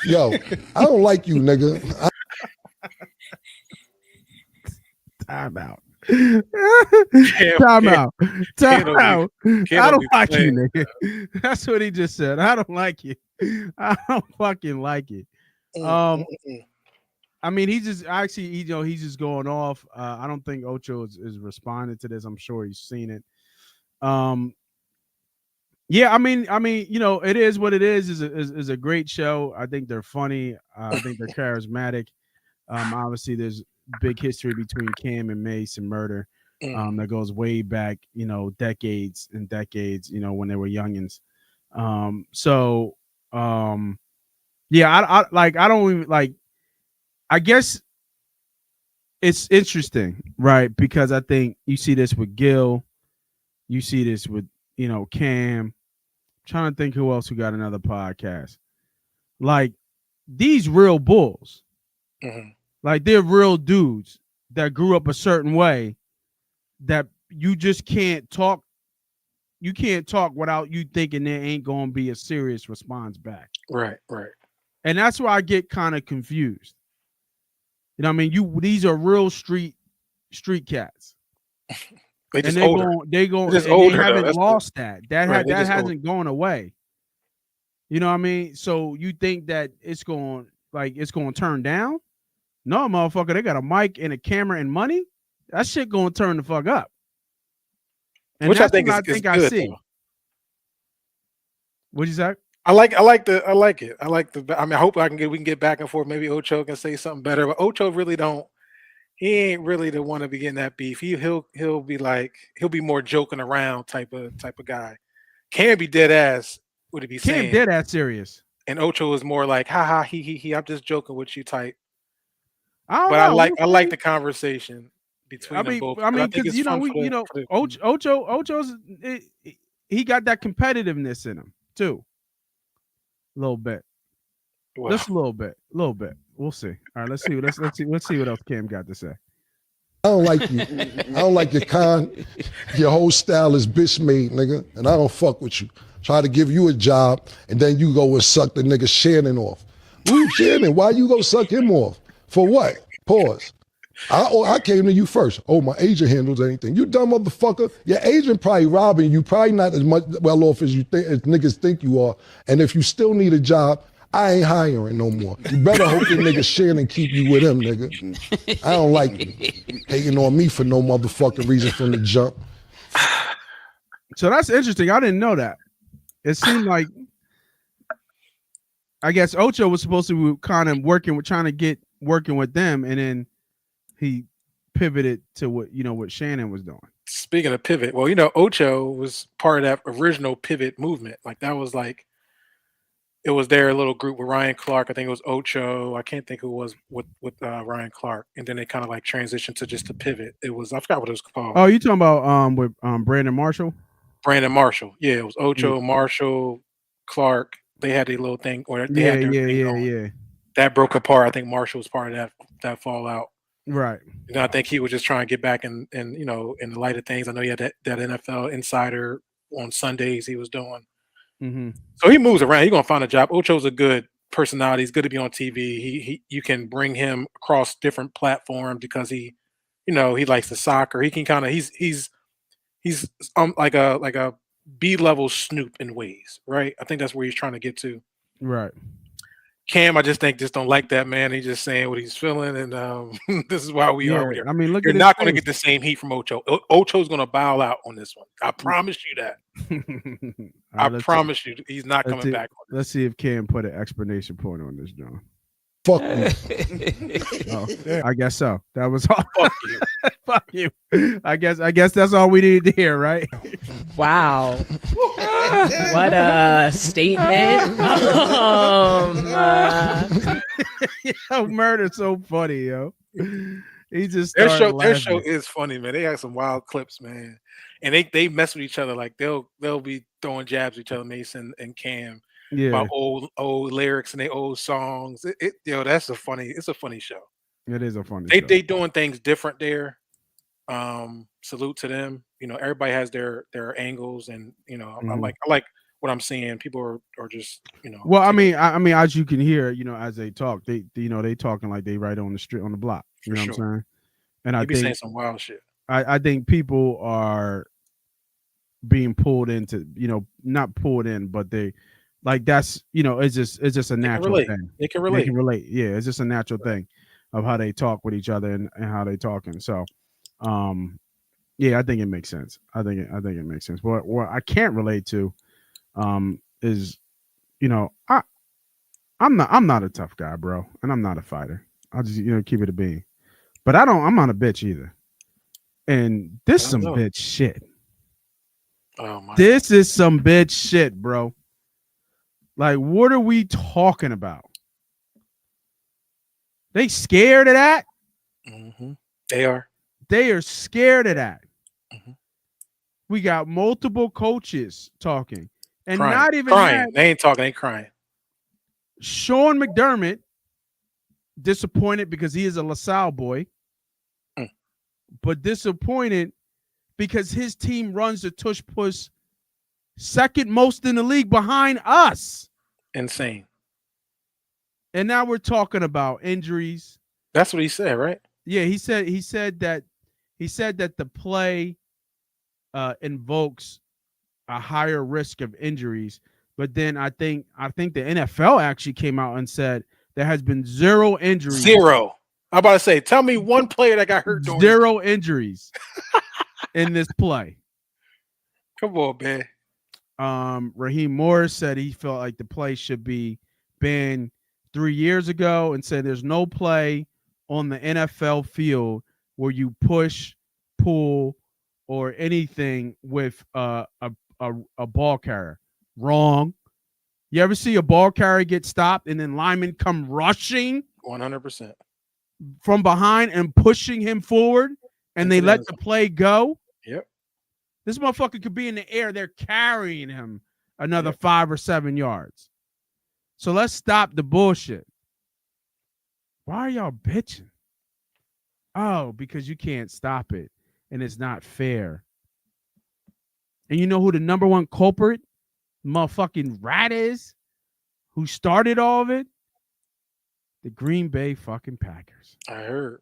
Yo, I don't like you, nigga. Time out. Time out. I don't like you, nigga. That's what he just said. I don't like you. I don't fucking like it. I mean, he's just going off. I don't think Ocho is responding to this. I'm sure he's seen it. Yeah, I mean, it is what it is. Is a great show. I think they're funny. I think they're charismatic. Obviously, there's big history between Cam and Mace and Murder that goes way back, decades and decades, when they were youngins. I guess it's interesting, right? Because I think you see this with Gil, you see this with, Cam. I'm trying to think who else who got another podcast. Like these real bulls. Mm-hmm. Like they're real dudes that grew up a certain way that you just can't talk. You can't talk without you thinking there ain't going to be a serious response back. Right. And that's why I get kind of confused. You know what I mean? These are real street cats. They just and older. They haven't lost that. That hasn't gone away. You know what I mean? So you think that it's going to turn down? No, motherfucker, they got a mic and a camera and money. That shit gonna turn the fuck up. And which I think is good, I see. What'd you say? I like it. I hope we can get back and forth. Maybe Ocho can say something better, but Ocho really don't. He ain't really the one to be getting that beef. He'll be more joking around type of guy. Can be dead ass would he be Cam saying? dead ass serious. And Ocho is more like, ha ha, he, I'm just joking with you type. I don't But know. I like the conversation between them both. I mean, think because it's fun for the Ocho's he got that competitiveness in him too. A little bit, well, just a little bit. We'll see. All right, let's see what else Cam got to say. I don't like you. I don't like your your whole style is bitch made, nigga, and I don't fuck with you. Try to give you a job, and then you go and suck the nigga Shannon off. Who's Shannon? Why you go suck him off? For what? Pause. I came to you first. Oh, my agent handles anything. You dumb motherfucker. Your agent probably robbing you. Probably not as much well off as you think, as niggas think you are. And if you still need a job, I ain't hiring no more. You better hope your nigga Shannon keep you with him, nigga. I don't like you hating on me for no motherfucking reason from the jump. So that's interesting. I didn't know that. It seemed like, I guess Ocho was supposed to be kind of working with them, and then he pivoted to what Shannon was doing. Speaking of pivot, well, Ocho was part of that original pivot movement. Like that was like, it was their little group with Ryan Clark. I think it was Ocho. I can't think who was with Ryan Clark. And then they kind of like transitioned to just a pivot. It was, I forgot what it was called. Oh, you talking about with Brandon Marshall? Brandon Marshall. Yeah, it was Ocho, Marshall, Clark. They had a little thing, or they had their thing going. That broke apart. I think Marshall was part of that fallout. Right. And I think he was just trying to get back in the light of things. I know he had that NFL Insider on Sundays he was doing. Mm-hmm. So he moves around. He's gonna find a job. Ocho's a good personality. He's good to be on TV. You can bring him across different platforms because he likes the soccer. He can kind of he's like a B-level Snoop in ways, right? I think that's where he's trying to get to. Right. Cam, I just don't like that man. He's just saying what he's feeling, and this is why we are here. I mean, you're not going to get the same heat from Ocho. Ocho's going to bow out on this one. I promise you that. I promise you, he's not coming back. Let's see if Cam put an explanation point on this, John. Fuck you. I guess so. That was all. Fuck you. Fuck you. I guess that's all we needed to hear, right? Wow. What a statement. Yo, Murder's so funny, yo. He just their show is funny, man. They have some wild clips, man. And they mess with each other. Like they'll be throwing jabs at each other, Mason and Cam. Yeah. About old lyrics and they old songs. It's a funny show. It is a funny show. They doing things different there. Salute to them. Everybody has their angles, and I like what I'm seeing. People are just Well, I mean, as you can hear, as they talk, they talking like they right on the street on the block. You know what I'm saying? And I think saying some wild shit. I think people are being pulled into, not pulled in, but they. Like that's it's just a natural thing. They can relate. Yeah, it's just a natural thing of how they talk with each other and how they talking. So, yeah, I think it makes sense. I think it makes sense. But what I can't relate to, is, I'm not a tough guy, bro, and I'm not a fighter. I'll just keep it a bean. But I'm not a bitch either. And this is some bitch shit. Oh my! This is some bitch shit, bro. Like, what are we talking about? They scared of that? Mm-hmm. They are. They are scared of that. Mm-hmm. We got multiple coaches talking. And crying. Not even crying. That, they ain't talking, they crying. Sean McDermott, disappointed because he is a LaSalle boy. But disappointed because his team runs the tushpush second most in the league behind us. Insane. And now we're talking about injuries. That's what he said, right? Yeah, he said that the play invokes a higher risk of injuries. But then I think the NFL actually came out and said there has been zero injuries. Zero. I'm about to say, tell me one player that got hurt. Zero injuries in this play. Come on, man. Raheem Morris said he felt like the play should be banned 3 years ago and said there's no play on the NFL field where you push, pull, or anything with a ball carrier. Wrong. You ever see a ball carrier get stopped and then linemen come rushing 100%. from behind and pushing him forward, and they let the play go? Yep. This motherfucker could be in the air. They're carrying him another 5 or 7 yards. So let's stop the bullshit. Why are y'all bitching? Oh, because you can't stop it, and it's not fair. And you know who the number one culprit, motherfucking rat is? Who started all of it? The Green Bay fucking Packers. I heard.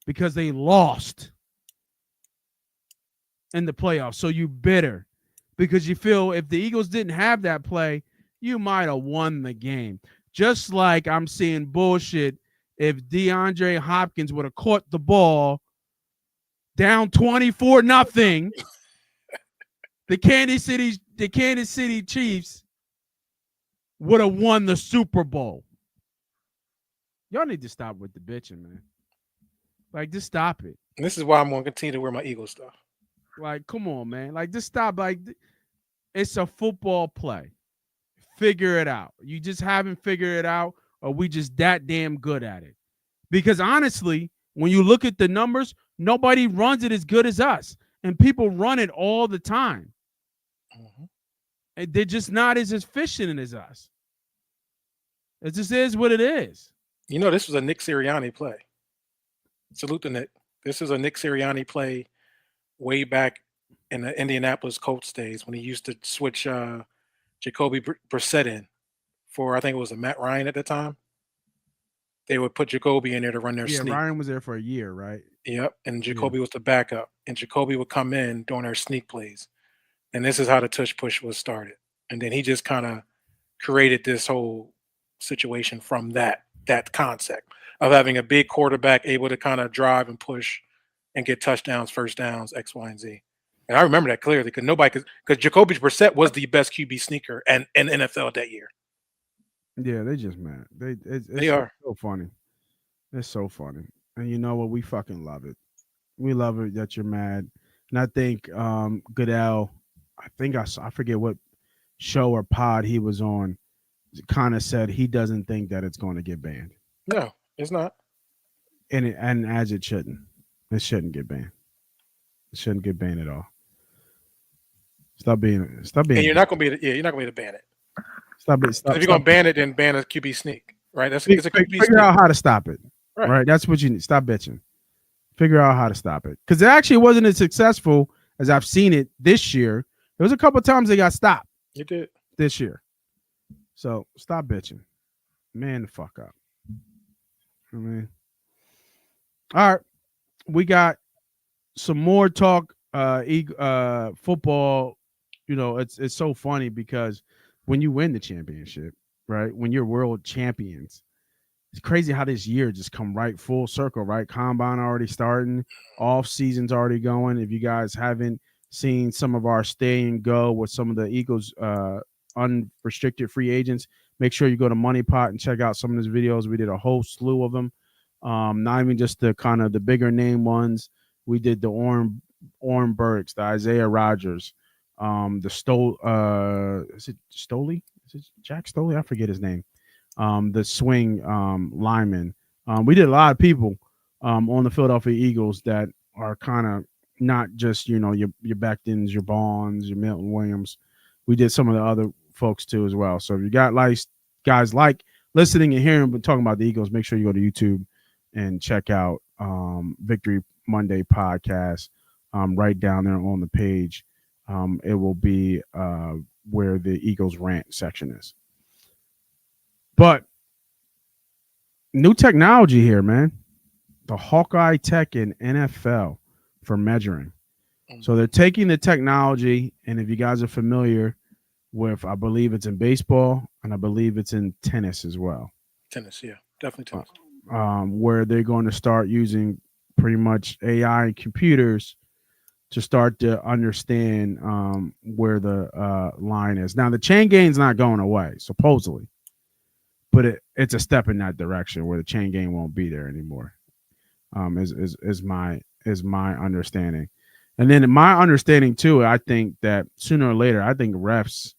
Because they lost in the playoffs. So you bitter. Because you feel if the Eagles didn't have that play, you might have won the game. Just like I'm seeing bullshit if DeAndre Hopkins would have caught the ball down 24-0, the Kansas City Chiefs would have won the Super Bowl. Y'all need to stop with the bitching, man. Like, just stop it. And this is why I'm going to continue to wear my Eagles stuff. Like, come on, man. Like, just stop. Like, it's a football play. Figure it out. You just haven't figured it out, or we just that damn good at it. Because honestly, when you look at the numbers, nobody runs it as good as us. And people run it all the time. Mm-hmm. And they're just not as efficient as us. It just is what it is. You know, this was a Nick Sirianni play. Salute to Nick. This is a Nick Sirianni play way back in the Indianapolis Colts days when he used to switch Jacoby Brissett in for, I think it was a Matt Ryan at the time. They would put Jacoby in there to run their sneak. Ryan was there for a year, right? Yep, and Jacoby was the backup. And Jacoby would come in during their sneak plays. And this is how the tush push was started. And then he just kind of created this whole situation from that concept of having a big quarterback able to kind of drive and push and get touchdowns, first downs, X, Y, and Z. And I remember that clearly because Jacoby Brissett was the best QB sneaker in NFL that year. Yeah, they just mad. They are so funny. It's so funny. And you know what? We fucking love it. We love it that you're mad. And I think Goodell, I forget what show or pod he was on, kind of said he doesn't think that it's going to get banned. No, it's not. And as it shouldn't. It shouldn't get banned. It shouldn't get banned at all. Stop being. And you're not going to be able to ban it. Stop. If you're going to ban it, then ban a QB sneak, right? It's a QB figure sneak. out how to stop it. Right. That's what you need. Stop bitching. Figure out how to stop it. Because it actually wasn't as successful as I've seen it this year. There was a couple of times they got stopped. You did. This year. So stop bitching. Man the fuck up. I mean. All right. We got some more talk football. You know, it's so funny because when you win the championship, right? When you're world champions, it's crazy how this year just come right full circle, right? Combine already starting, off season's already going. If you guys haven't seen some of our stay and go with some of the Eagles unrestricted free agents, make sure you go to Money Pot and check out some of those videos. We did a whole slew of them. Not even just the kind of the bigger name ones. We did the Orrin Burks, the Isaiah Rodgers, the is it Stoley? Is it Jack Stoley? I forget his name. The swing lineman. We did a lot of people on the Philadelphia Eagles that are kind of not just, you know, your Becktons, your Bonds, your Milton Williams. We did some of the other folks too as well. So if you got guys like listening and hearing but talking about the Eagles, make sure you go to YouTube and check out Victory Monday podcast right down there on the page. It will be where the Eagles rant section is. But new technology here, man. The Hawkeye Tech in NFL for measuring. So they're taking the technology, and if you guys are familiar with, I believe it's in baseball, and I believe it's in tennis as well. Tennis, yeah. Definitely tennis. Where they're going to start using pretty much AI and computers to start to understand where the line is. Now, the chain game's not going away, supposedly, but it's a step in that direction where the chain game won't be there anymore. Is my understanding, and then my understanding too. I think that sooner or later, I think refs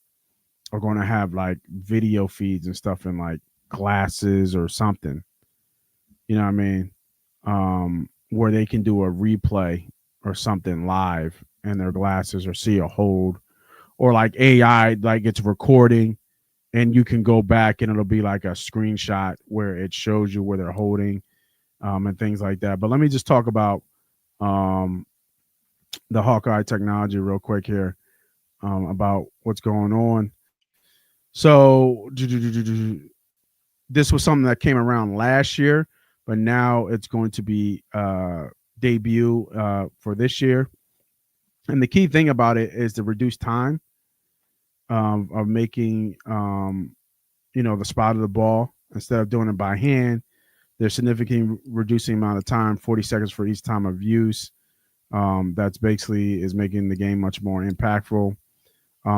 are going to have like video feeds and stuff in like glasses or something. You know what I mean? Where they can do a replay or something live in their glasses or see a hold, or like AI, like it's recording and you can go back and it'll be like a screenshot where it shows you where they're holding, and things like that. But let me just talk about the Hawkeye technology real quick here, about what's going on. So this was something that came around last year, but now it's going to be debut for this year. And the key thing about it is the reduced time of making, the spot of the ball. Instead of doing it by hand, they're significantly reducing the amount of time, 40 seconds for each time of use. That's basically is making the game much more impactful.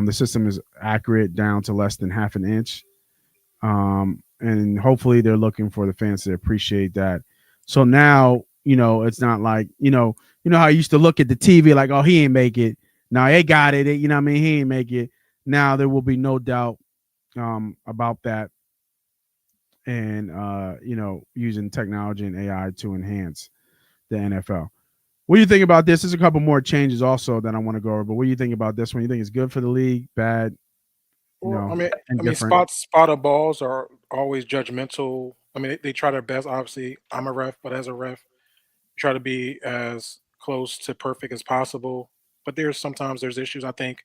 The system is accurate down to less than half an inch. And hopefully they're looking for the fans to appreciate that. So now, it's not like, how I used to look at the TV like, oh, he ain't make it. Now they got it. You know what I mean? He ain't make it. Now there will be no doubt about that. And, using technology and AI to enhance the NFL. What do you think about this? There's a couple more changes also that I want to go over, but what do you think about this one? You think it's good for the league, bad? Well, Indifferent? spotted balls are always judgmental. I mean, they try their best. Obviously, I'm a ref, but as a ref, try to be as close to perfect as possible. But sometimes there's issues. I think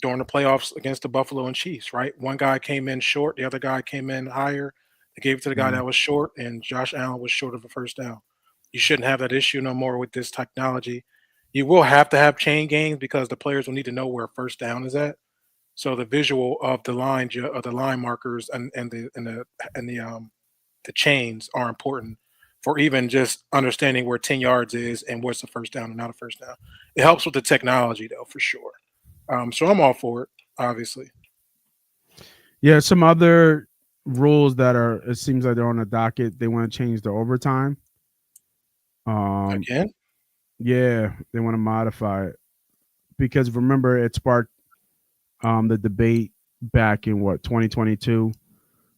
during the playoffs against the Buffalo and Chiefs, right? One guy came in short, the other guy came in higher. They gave it to the guy that was short, and Josh Allen was short of a first down. You shouldn't have that issue no more with this technology. You will have to have chain games because the players will need to know where first down is at. So the visual of the line markers and the chains are important for even just understanding where 10 yards is and what's a first down and not a first down. It helps with the technology though, for sure. So I'm all for it, obviously. Yeah, some other rules that it seems like they're on the docket. They want to change the overtime. Again? Yeah, they want to modify it because remember it sparked the debate back in 2022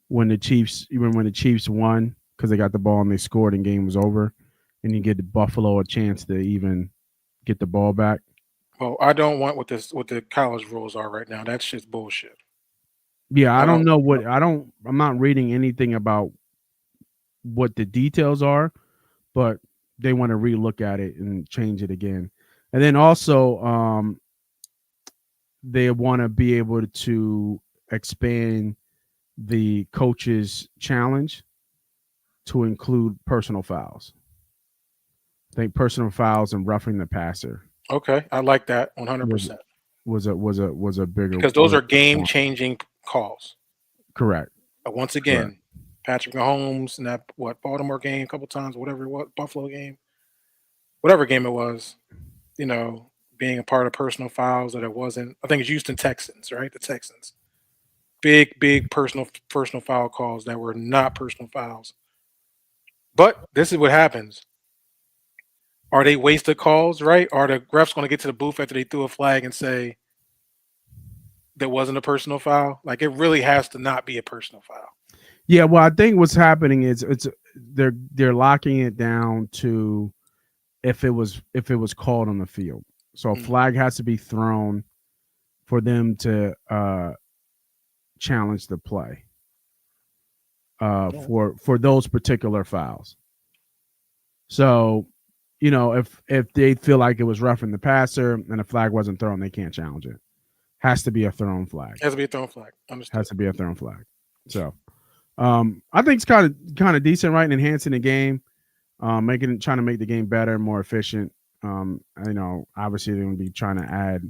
when the Chiefs won because they got the ball and they scored and game was over, and you get Buffalo a chance to even get the ball back. Well, I don't want what the college rules are right now. That's just bullshit. Yeah, I don't know I'm not reading anything about what the details are, but they want to relook at it and change it again. And then also they want to be able to expand the coach's challenge to include personal fouls. I think personal fouls and roughing the passer. Okay, I like that 100%. Was a bigger, because those are game changing calls. Correct. But once again, Patrick Mahomes in that Baltimore game a couple times, whatever it was, Buffalo game, whatever game it was, being a part of personal fouls that it wasn't. I think it's Houston Texans, right? The Texans. Big personal foul calls that were not personal fouls. But this is what happens. Are they wasted calls, right? Are the refs going to get to the booth after they threw a flag and say there wasn't a personal foul? Like it really has to not be a personal foul. Yeah, well, I think what's happening is they're locking it down to if it was called on the field. So a flag has to be thrown for them to challenge the play for those particular fouls. So, if they feel like it was roughing the passer and the flag wasn't thrown, they can't challenge it. Has to be a thrown flag. Has to be a thrown flag. Understood. Has to be a thrown flag. So, I think it's kind of decent, right? Enhancing the game, trying to make the game better, more efficient. Obviously they're going to be trying to add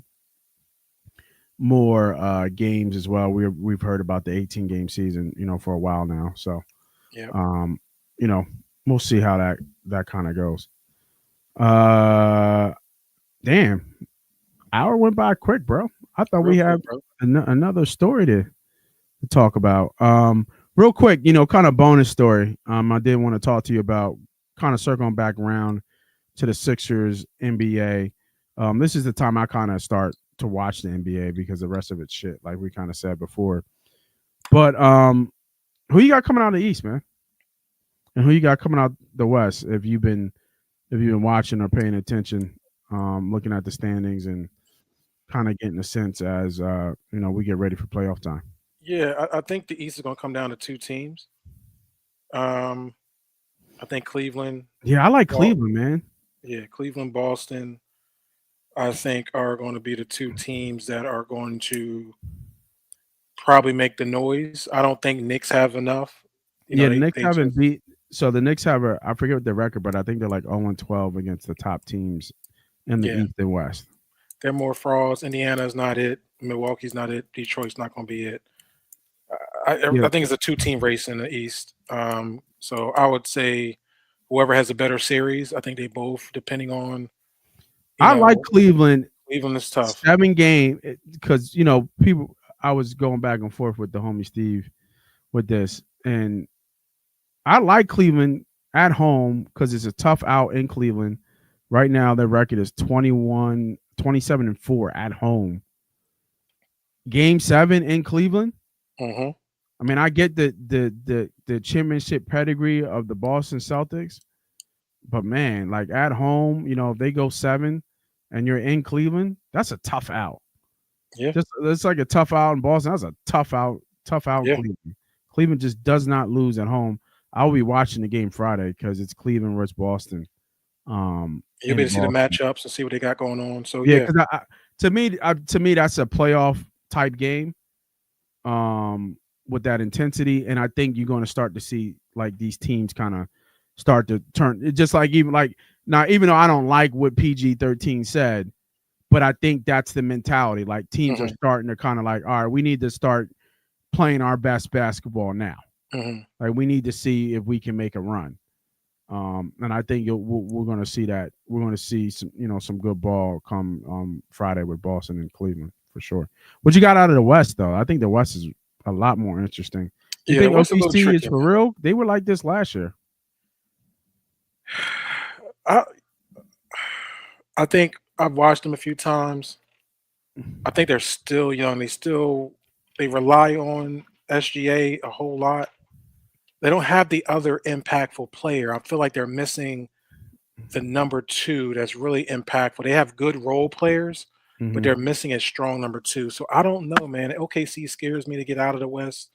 more games as well. We've heard about the 18-game season, for a while now. So, yeah. We'll see how that kind of goes. Damn, hour went by quick, bro. I thought we had another story to talk about. Real quick, kind of bonus story. I did want to talk to you about kind of circling back around to the Sixers NBA. This is the time I kind of start to watch the NBA because the rest of it's shit, like we kind of said before. But who you got coming out of the East, man? And who you got coming out the West? If you've been watching or paying attention, looking at the standings and kind of getting a sense as we get ready for playoff time. Yeah, I think the East is going to come down to 2 teams. I think Cleveland. Yeah, I like Cleveland, man. Yeah, Cleveland, Boston, I think are going to be the 2 teams that are going to probably make the noise. I don't think Knicks have enough. The Knicks haven't beat. So the Knicks have I forget what their record, but I think they're like 0-12 against the top teams in the East and West. They're more frauds. Indiana's not it. Milwaukee's not it. Detroit's not going to be it. I think it's a 2-team race in the East. So I would say whoever has a better series, I think they both, depending on. I like Cleveland. Cleveland is tough. 7-game because people. I was going back and forth with the homie Steve with this, and I like Cleveland at home because it's a tough out in Cleveland. Right now, their record is 27-4 at home. Game 7 in Cleveland. Mm-hmm. I mean, I get the championship pedigree of the Boston Celtics, but man, like at home, if they go 7 and you're in Cleveland, that's a tough out. Yeah, it's like a tough out in Boston. That's a tough out. Yeah. Cleveland just does not lose at home. I'll be watching the game Friday because it's Cleveland versus Boston. You'll be able to see the matchups and see what they got going on. So yeah, because to me, that's a playoff type game. With that intensity, and I think you're going to start to see like these teams kind of start to turn. It's just like even though I don't like what PG-13 said, but I think that's the mentality. Like teams are starting to kind of like, all right, we need to start playing our best basketball now. Like we need to see if we can make a run. And I think we're going to see that. We're going to see some good ball come Friday with Boston and Cleveland for sure. What you got out of the West though? I think the West is a lot more interesting. You think OKC is for real? They were like this last year. I think I've watched them a few times. I think they're still young. They rely on SGA a whole lot. They don't have the other impactful player. I feel like they're missing the number 2 that's really impactful. They have good role players, but they're missing a strong number 2. So I don't know, man. OKC scares me to get out of the West.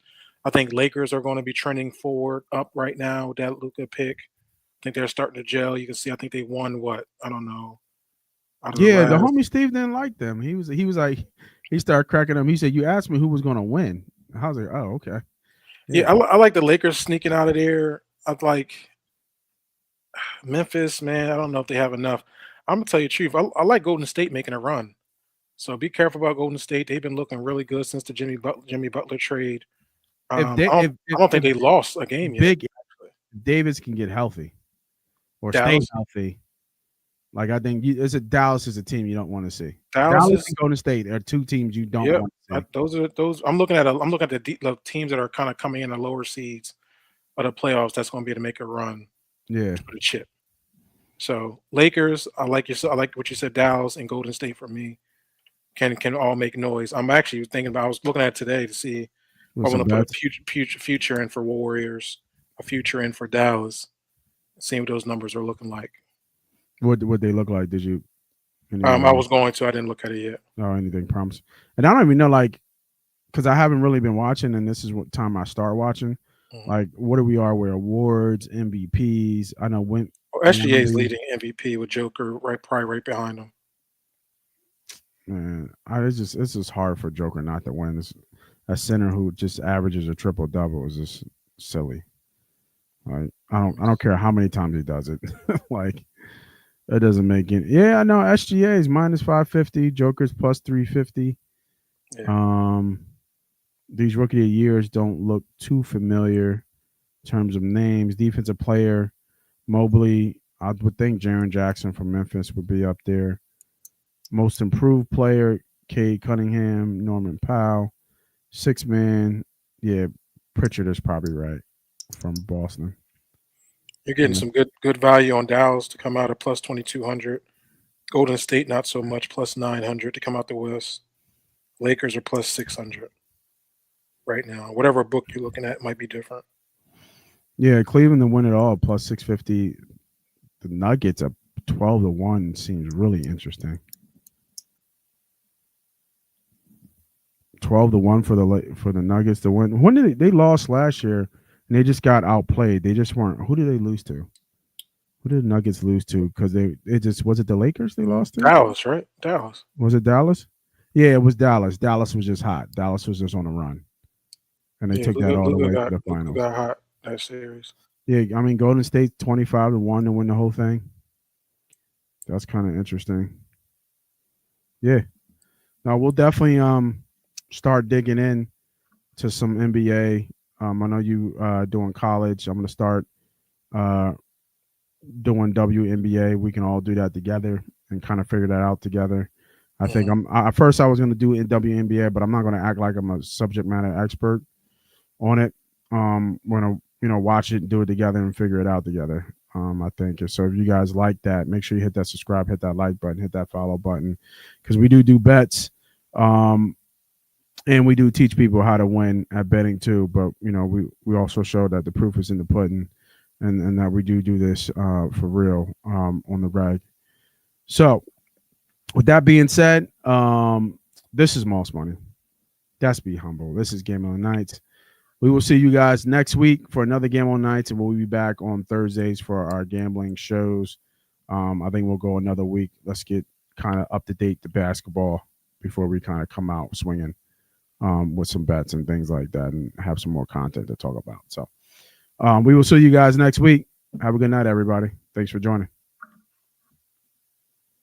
I think Lakers are going to be trending forward up right now with that Luka pick. I think they're starting to gel. You can see, I think they won what? I don't know. Yeah, the homie Steve didn't like them. He was like, he started cracking them. He said, "You asked me who was going to win." I was like, "Oh, okay." Yeah, I like the Lakers sneaking out of there. I like Memphis, man. I don't know if they have enough. I'm gonna tell you the truth. I like Golden State making a run. So be careful about Golden State. They've been looking really good since the Jimmy Butler trade. I don't think they lost a game yet. Davis can get healthy or stay healthy. Like I think Dallas is a team you don't want to see. Dallas and Golden State are 2 teams you don't want to see. Those. I'm looking at the teams that are kind of coming in the lower seeds of the playoffs. That's going to be to make a run. Yeah, for the chip. So Lakers, I like what you said. Dallas and Golden State for me can all make noise. I'm actually thinking about. I was looking at it today to see if I want to put a future in for Warriors, a future in for Dallas, seeing what those numbers are looking like. What they look like? Did you? I was going to. I didn't look at it yet. Oh, anything promising? And I don't even know, like, because I haven't really been watching, and this is what time I start watching. Like, what do we are with awards, MVPs? I know when SGA is leading MVP with Joker probably right behind him. Man, it's just hard for Joker not to win. A center who just averages a triple double is just silly. Like I don't care how many times he does it. Like it doesn't make any. Yeah, I know SGA is minus 550. Joker's plus 350. Yeah. These rookie of the years don't look too familiar in terms of names. Defensive player, Mobley. I would think Jaren Jackson from Memphis would be up there. Most improved player, Cade Cunningham, Norman Powell. 6-man, yeah, Pritchard is probably right from Boston. You're getting some good value on Dallas to come out at plus 2,200. Golden State, not so much, plus 900 to come out the West. Lakers are plus 600 right now. Whatever book you're looking at might be different. Yeah, Cleveland to win it all, plus 650. The Nuggets at 12-1 seems really interesting. 12-1 for the Nuggets to win. When did they lost last year and they just got outplayed? They just weren't. Who did they lose to? Who did the Nuggets lose to? Because was it the Lakers they lost to? Dallas, right? Dallas. Was it Dallas? Yeah, it was Dallas. Dallas was just hot. Dallas was just on a run, and they took that all the way to the finals. Got hot that series. Yeah, I mean Golden State 25-1 to win the whole thing. That's kind of interesting. Yeah. Now we'll definitely start digging in to some NBA. I know you doing college. I'm gonna start doing WNBA. We can all do that together and kind of figure that out together. I think at first I was gonna do it in WNBA, but I'm not gonna act like I'm a subject matter expert on it. We're gonna watch it and do it together and figure it out together. I think so. If you guys like that, make sure you hit that subscribe, hit that like button, hit that follow button, because we do bets. And we do teach people how to win at betting too. But we also show that the proof is in the pudding, and that we do this for real on the reg. So with that being said, this is Moss Money. That's BHumble. This is Game on Nights. We will see you guys next week for another Game on Nights, and we'll be back on Thursdays for our gambling shows. I think we'll go another week. Let's get kind of up to date to basketball before we kind of come out swinging with some bets and things like that, and have some more content to talk about. So we will see you guys next week. Have a good night, everybody. Thanks for joining.